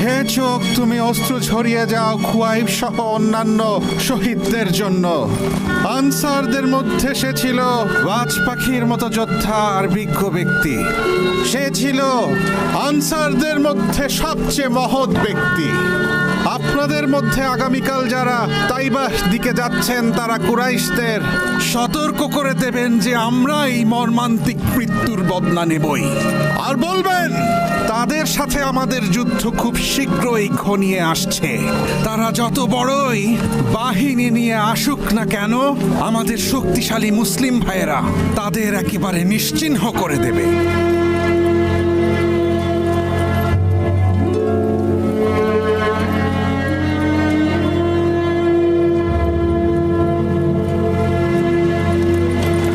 হে চোখ, তুমি অস্ত্র ছড়িয়ে যাও খুবাইব সহ অন্যান্য শহীদদের জন্য। আনসারদের মধ্যে সে ছিল বাজ পাখির মতো যোদ্ধা আর বিজ্ঞ ব্যক্তি। সে ছিল আনসারদের মধ্যে সবচেয়ে মহৎ ব্যক্তি। আপনাদের মধ্যে আগামীকাল যারা তাইবাহ দিকে যাচ্ছেন, তারা কুরাইশদের সতর্ক করে দেবেন যে আমরা এই মর্মান্তিক মৃত্যুর বদলা নেবই, আর বলবেন তাদের সাথে আমাদের যুদ্ধ খুব শীঘ্রই ঘনিয়ে আসছে। তারা যত বড়ই বাহিনী নিয়ে আসুক না কেন, আমাদের শক্তিশালী মুসলিম ভাইয়েরা তাদের একেবারে নিশ্চিহ্ন করে দেবে।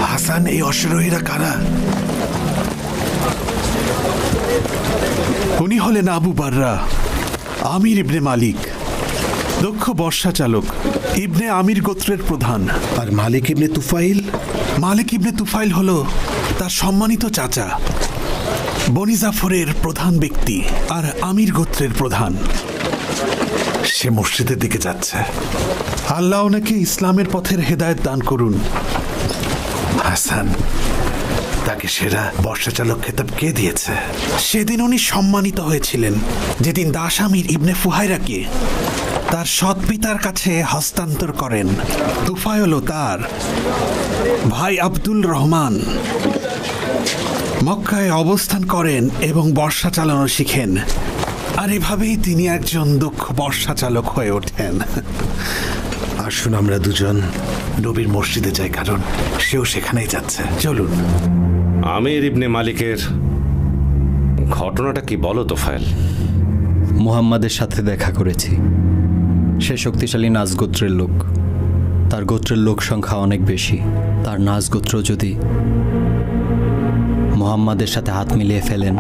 হাসান, এই অশ্বারোহীরা কারা? উনি হলেন আবু বাররা, আমির ইবনে মালিক, দক্ষ বর্ষা চালক, ইবনে আমির গোত্রের প্রধান। আর মালিক ইবনে তুফাইল? মালিক ইবনে তুফাইল হলো তার সম্মানিত চাচা, বনি জাফরের প্রধান ব্যক্তি আর আমির গোত্রের প্রধান। সে মসজিদের দিকে যাচ্ছে। আল্লাহ ওনাকে ইসলামের পথের হেদায়েত দান করুন। হাসান, তাকে সেরা বর্ষা চালক খেতাব কে দিয়েছে? সেদিন উনি সম্মানিত হয়েছিলেন যেদিন দাস আমির ইবনে ফুহাইরাকে তার সৎ পিতার কাছে হস্তান্তর করেন। তুফাইলও তার ভাই আব্দুল রহমান মক্কায় অবস্থান করেন এবং বর্ষা চালানো শিখেন, আর এভাবেই তিনি একজন দক্ষ বর্ষা চালক হয়ে ওঠেন। আসুন আমরা দুজন নবীর মসজিদে যাই, কারণ সেও সেখানেই যাচ্ছে। চলুন। আমির ইবনে মালিকের ঘটনাটা কি বলো তোফায়েল? মুহাম্মাদের সাথে দেখা করেছি। সে শক্তিশালী নাজ গোত্রের লোক। তার গোত্রের লোক সংখ্যা অনেক বেশি। তার নাজ গোত্র যদি মুহাম্মাদের সাথে হাত মিলিয়ে ফেলেন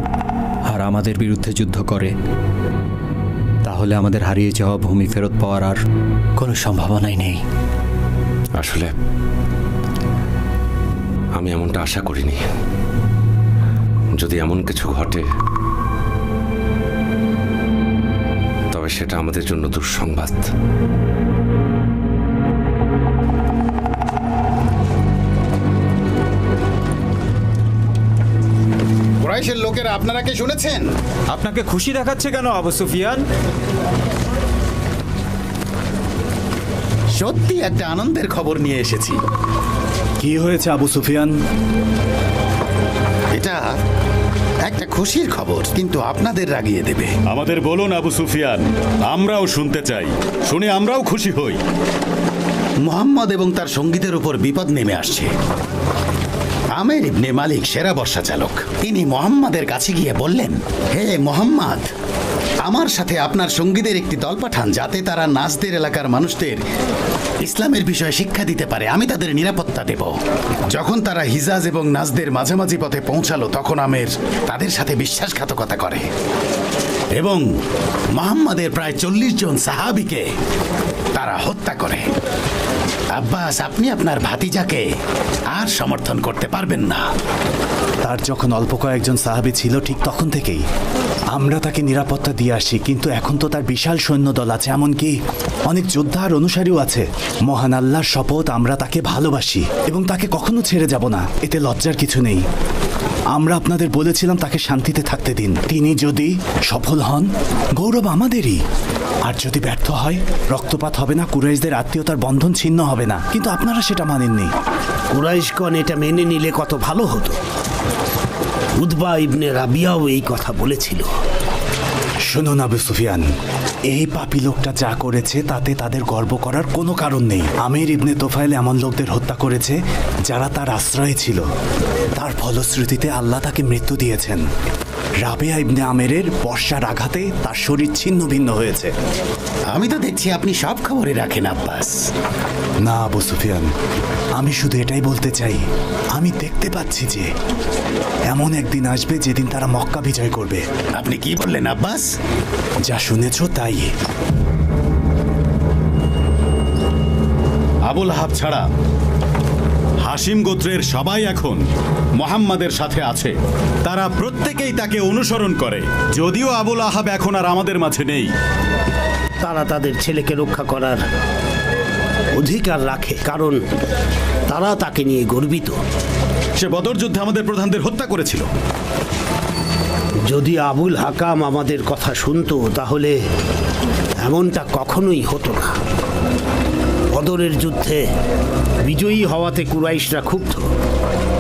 আর আমাদের বিরুদ্ধে যুদ্ধ করে, তাহলে আমাদের হারিয়ে যাওয়া ভূমি ফেরত পাওয়ার আর কোনো সম্ভাবনাই নেই। আসলে আমি এমনটা আশা করিনি। যদি এমন কিছু ঘটে তবে সেটা আমাদের জন্য দুঃসংবাদ। কুরাইশের লোকেরা, আপনারা কি শুনেছেন? আপনাকে খুশি দেখাচ্ছে কেন আবু সুফিয়ান? সত্যি একটা আনন্দের খবর নিয়ে এসেছি। কি হয়েছে আবু সুফিয়ান? এটা একটা খুশির খবর, কিন্তু আপনাদের রাগিয়ে দেবে। আমাদের বলুন আবু সুফিয়ান, আমরাও শুনতে চাই, শুনে আমরাও খুশি হই। মুহাম্মদ এবং তার সঙ্গীদের উপর বিপদ নেমে আসছে। আমির ইবনে মালিক সেরা বর্ষা চালক। তিনি মুহাম্মাদের কাছে গিয়ে বললেন, হে মুহাম্মদ, আমার সাথে আপনার সঙ্গীদের একটি দল পাঠান, যাতে তারা নাজদের এলাকার মানুষদের ইসলামের বিষয়ে শিক্ষা দিতে পারে। আমি তাদের নিরাপত্তা দেব। যখন তারা হিজাজ এবং নাজদের মাঝামাঝি পথে পৌঁছালো, তখন আমের তাদের সাথে বিশ্বাসঘাতকতা করে এবং মুহাম্মাদের প্রায় 40 জন সাহাবীকে তারা হত্যা করে। আব্বাস, আপনি আপনার ভাতিজাকে আর সমর্থন করতে পারবেন না। তার যখন অল্প কয়েকজন সাহাবী ছিল, ঠিক তখন থেকেই আমরা তাকে নিরাপত্তা দিয়ে আসি, কিন্তু এখন তো তার বিশাল সৈন্যদল আছে, এমনকি অনেক যোদ্ধা আর অনুসারীও আছে। মহান আল্লাহর শপথ, আমরা তাকে ভালোবাসি এবং তাকে কখনো ছেড়ে যাব না। এতে লজ্জার কিছু নেই। আমরা আপনাদের বলেছিলাম তাকে শান্তিতে থাকতে দিন। তিনি যদি সফল হন, গৌরব আমাদেরই। আর যদি ব্যর্থ হয়, রক্তপাত হবে না, কুরাইশদের আত্মীয়তার বন্ধন ছিন্ন হবে না। কিন্তু আপনারা সেটা মানেননি। কুরাইশগণ এটা মেনে নিলে কত ভালো হতো। উতবা ইবনে রাবিয়াও এই কথা বলেছিল। শুনুন আবু সুফিয়ান, এই পাপী লোকটা যা করেছে তাতে তাদের গর্ব করার কোনো কারণ নেই। আমির ইবনে তোফাইল এমন লোকদের হত্যা করেছে যারা তার আশ্রয়ে ছিল। তার ফলশ্রুতিতে আল্লাহ তাকে মৃত্যু দিয়েছেন। রাবেয়া ইবনে আমেরের বর্ষার আঘাতে তার শরীর ছিন্ন ভিন্ন হয়েছে। আমি তো দেখছি আপনি সব খবরই রাখেন আব্বাস। না আবু সুফিয়ান, আমি শুধু এটাই বলতে চাই, আমি দেখতে পাচ্ছি যে এমন একদিন আসবে যেদিন তারা মক্কা বিজয় করবে। আপনি কি বললেন আব্বাস? যা শুনেছ তাই। আবুল আহাব ছাড়া হাশিম গোত্রের সবাই এখন মুহাম্মাদের সাথে আছে। তারা প্রত্যেকেই তাকে অনুসরণ করে। যদিও আবুল আহাব এখন আর আমাদের মাঝে নেই, তারা তাদের ছেলেকে রক্ষা করার অধিকার রাখে, কারণ তারা তাকে নিয়ে গর্বিত। সে বদর যুদ্ধে আমাদের প্রধানদের হত্যা করেছিল। যদি আবুল হাকাম আমাদের কথা শুনতো, তাহলে এমনটা কখনোই হতো না। বদরের যুদ্ধে বিজয়ী হওয়াতে কুরাইশরা ক্ষুব্ধ।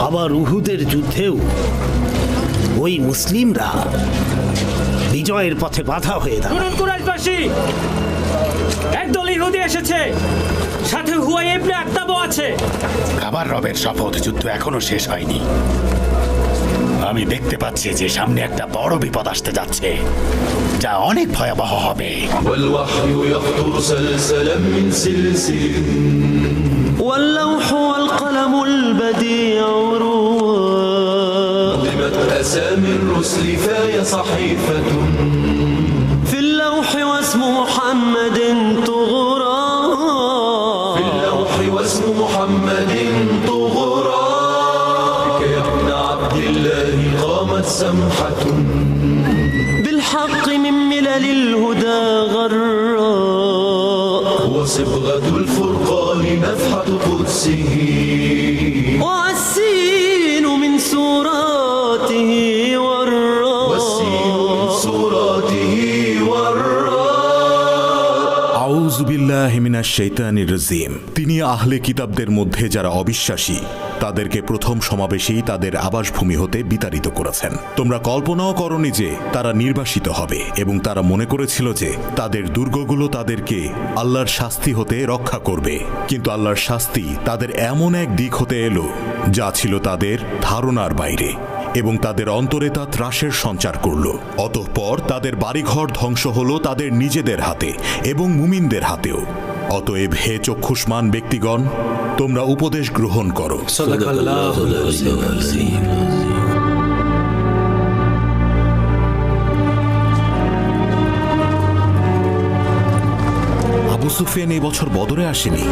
আবার উহুদের যুদ্ধেও ওই মুসলিমরা বিজয়ের পথে বাধা হয়ে দাঁড়ায়। কুরাইশবাসী, একদল ইহুদি এসেছে, সাথে হুয়াই ইবনে আক্তাবও আছে। আবার রবের শপথ, যুদ্ধ এখনো শেষ হয়নি। আমি দেখতে পাচ্ছি যে সামনে একটা বড় বিপদ আসতে যাচ্ছে, যা অনেক ভয়াবহ হবে। واللوح والقلم البديع روى أسامي الرسل فهي صحيفة في اللوح واسم محمد طغرا في اللوح واسم محمد طغرا بك يا ابن عبد الله قامت سمحة بالحق من ملل الهدى غراء وصبغة الفرقان نفحة قدسه والسين من سوراته والراء والسين من سوراته والراء আউযু বিল্লাহি মিনাশ শাইতানির রাজিম। তিনি আহলে কিতাবদের মধ্যে যারা অবিশ্বাসী তাদেরকে প্রথম সমাবেশেই তাদের আবাসভূমি হতে বিতাড়িত করেছেন। তোমরা কল্পনাও করনি যে তারা নির্বাসিত হবে এবং তারা মনে করেছিল যে তাদের দুর্গগুলো তাদেরকে আল্লাহর শাস্তি হতে রক্ষা করবে, কিন্তু আল্লাহর শাস্তি তাদের এমন এক দিক হতে এলো যা ছিল তাদের ধারণার বাইরে এবং তাদের অন্তরে তা ত্রাসের সঞ্চার করল। অতঃপর তাদের বাড়িঘর ধ্বংস হলো তাদের নিজেদের হাতে এবং মুমিনদের হাতেও। অতএব হে চক্ষুষ্মান ব্যক্তিগণ, তোমরা উপদেশ গ্রহণ করো। আবু সুফিয়ান এই বছর বদরে আসেনি,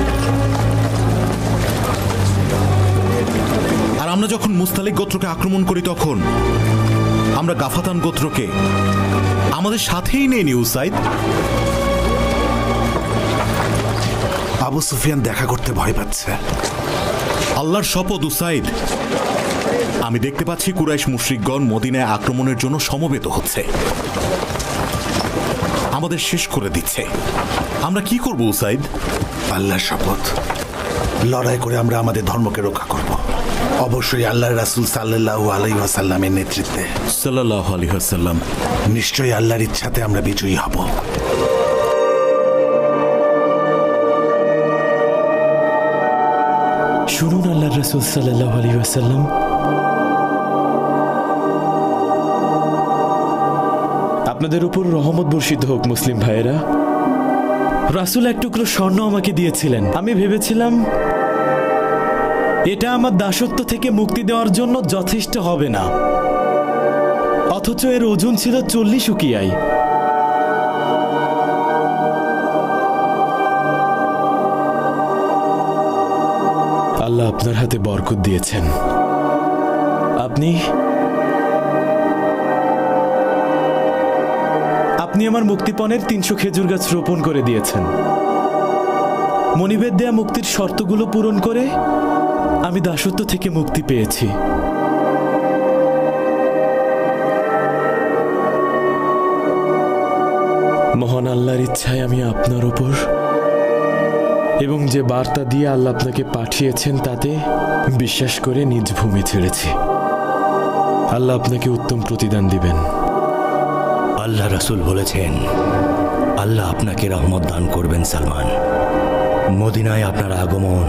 আর আমরা যখন মুস্তালিক গোত্রকে আক্রমণ করি তখন আমরা গাফাতান গোত্রকে আমাদের সাথেই নিয়ে নি। উসাইদ, আবু সুফিয়ান দেখা করতে ভয় পাচ্ছে। আল্লাহর শপথ উসাইদ, আমি দেখতে পাচ্ছি কুরাইশ মুশরিকগণ মদিনায় আক্রমণের জন্য সমবেত হচ্ছে, আমাদের শেষ করে দিচ্ছে। আমরা কি করব উসাইদ? আল্লাহর শপথ, লড়াই করে আমরা আমাদের ধর্মকে রক্ষা করব, অবশ্যই আল্লাহর রাসূল সাল্লাল্লাহু আলাইহি ওয়াসাল্লামের নেতৃত্বে। সাল্লাল্লাহু আলাইহি ওয়াসাল্লাম। নিশ্চয়ই আল্লাহর ইচ্ছাতে আমরা বিজয়ী হব। শুনুন আল্লাহর রাসূল সাল্লাল্লাহু আলাইহি ওয়াসাল্লাম, আপনাদের উপর রহমত বর্ষিত হোক মুসলিম ভাইয়েরা। রাসূল এক টুকরো স্বর্ণ আমাকে দিয়েছিলেন। আমি ভেবেছিলাম এটা আমার দাসত্ব থেকে মুক্তি দেওয়ার জন্য যথেষ্ট হবে না, অথচ এর ওজন ছিল 40 উকিয়াই। আল্লাহ আপনার হাতে বরকত দিয়েছেন। আপনি আমার মুক্তিপণের 300 খেজুর গাছ রোপণ করে দিয়েছেন। মনিবের দেয়া মুক্তির শর্তগুলো পূরণ করে আমি দাসত্ব থেকে মুক্তি পেয়েছি। মহান আল্লাহর ইচ্ছায় আমি আপনার ওপর এবং যে বার্তা দিয়ে আল্লাহ আপনাকে পাঠিয়েছেন তাতে বিশ্বাস করে নিজ ভূমি ছেড়েছি। আল্লাহ আপনাকে উত্তম প্রতিদান দিবেন। আল্লাহ রাসূল বলেছেন, আল্লাহ আপনাকে রহমত দান করবেন সালমান। মদিনায় আপনার আগমন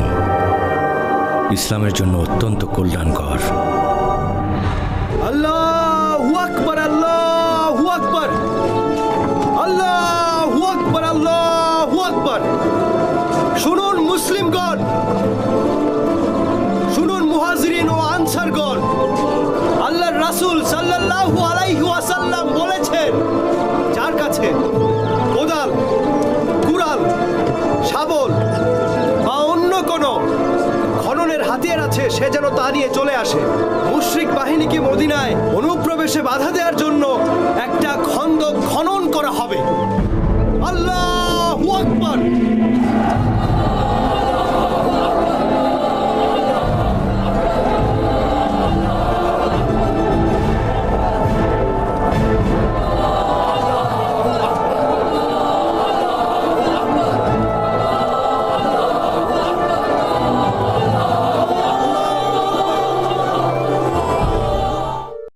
ইসলামের জন্য অত্যন্ত কল্যাণকর। আল্লাহু আকবার, আল্লাহু আকবার, আল্লাহু আকবার, আল্লাহু আকবার। শুনুন মুসলিমগণ, শুনুন মুহাজিরিন ও আনসারগণ, আল্লাহর রাসূল সাল্লাল্লাহু আলাইহি ওয়াসাল্লাম বলেছেন, যার কাছে কোদাল, কুড়াল, শাবল বা অন্য কোনো খননের হাতিয়ার আছে সে যেন তা নিয়ে চলে আসে। মুশরিক বাহিনীকে মদিনায় অনুপ্রবেশে বাধা দেওয়ার জন্য একটা খন্দক খনন করা হবে। আল্লাহু আকবার।